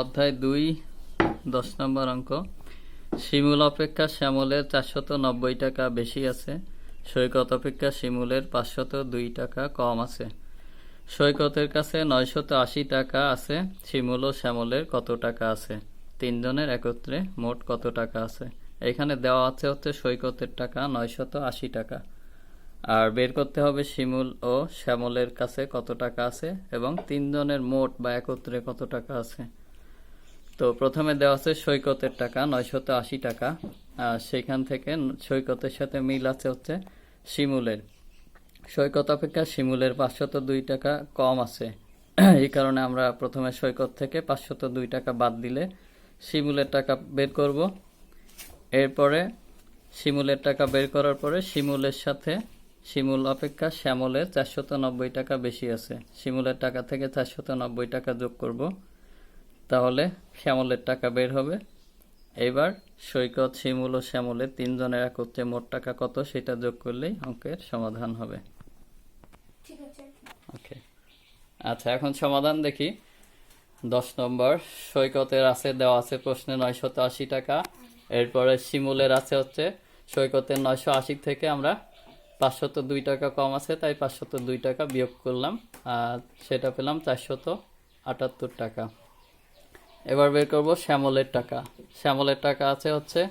অধ্যায় 2 10 নম্বর অঙ্ক। শিমুল অপেক্ষা শ্যামলের 490 টাকা বেশি আছে, সৈকত অপেক্ষা শিমুলের 502 টাকা কম আছে। সৈকতের কাছে 980 টাকা আছে, শিমুল ও শ্যামলের কত টাকা আছে? তিনজনের একত্রে মোট কত টাকা আছে? এখানে দেওয়া আছে হচ্ছে সৈকতের টাকা 980 টাকা, আর বের করতে হবে শিমুল ও শ্যামলের কাছে কত টাকা আছে এবং তিনজনের মোট বা একত্রে কত টাকা আছে। তো প্রথমে দেওয়া আছে সৈকতের টাকা 980 টাকা, আর সেখান থেকে সৈকতের সাথে মিল আছে হচ্ছে শিমুলের। সৈকত অপেক্ষা শিমুলের 502 টাকা কম আছে, এই কারণে আমরা প্রথমে সৈকত থেকে 502 টাকা বাদ দিলে শিমুলের টাকা বের করব। এরপরে শিমুলের টাকা বের করার পরে শিমুলের সাথে শিমুল অপেক্ষা শ্যামলের 490 টাকা বেশি আছে, শিমুলের টাকা থেকে 490 টাকা যোগ করব, তাহলে শ্যামলের টাকা বের হবে। এবার সৈকত, শিমুল ও শ্যামলের তিনজনের একত্রে মোট টাকা কত সেটা যোগ করলেই অঙ্কের সমাধান হবে। ওকে, আচ্ছা এখন সমাধান দেখি। 10 নম্বর, সৈকতের আছে দেওয়া আছে প্রশ্নে 980 টাকা, এরপরে শিমুলের আছে হচ্ছে সৈকতের 980 থেকে আমরা 502 টাকা কম আছে, তাই 502 টাকা বিয়োগ করলাম, আর সেটা পেলাম 478 টাকা। এবার বের করব শ্যামলের টাকা। শ্যামলের টাকা আছে হচ্ছে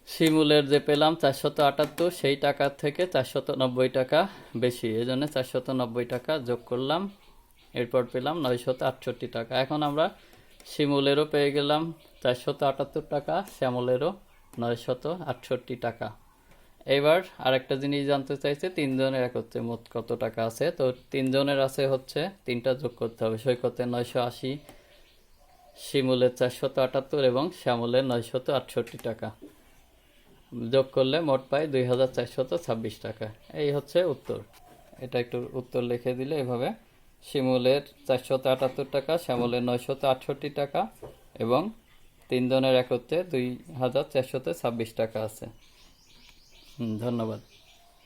শিমুলের যে পেলাম 478, সেই টাকার থেকে 490 টাকা বেশি, এই জন্য 490 টাকা যোগ করলাম, এরপর পেলাম 968 টাকা। এখন আমরা শিমুলেরও পেয়ে গেলাম 478 টাকা, শ্যামলেরও 968 টাকা। এবার আরেকটা জিনিস জানতে চাইছে তিনজনের একত্রে মোট কত টাকা আছে। তো তিনজনের আছে হচ্ছে তিনটা যোগ করতে হবে, সৈকতের 980, শিমুলের 478 এবং শ্যামলের 968 টাকা যোগ করলে মোট পাই 2426 টাকা। এই হচ্ছে উত্তর। এটা একটু উত্তর লিখে দিলে এভাবে, শিমুলের 478 টাকা, শ্যামলের 968 টাকা এবং তিনজনের একত্রে 2426 টাকা আছে। ধন্যবাদ।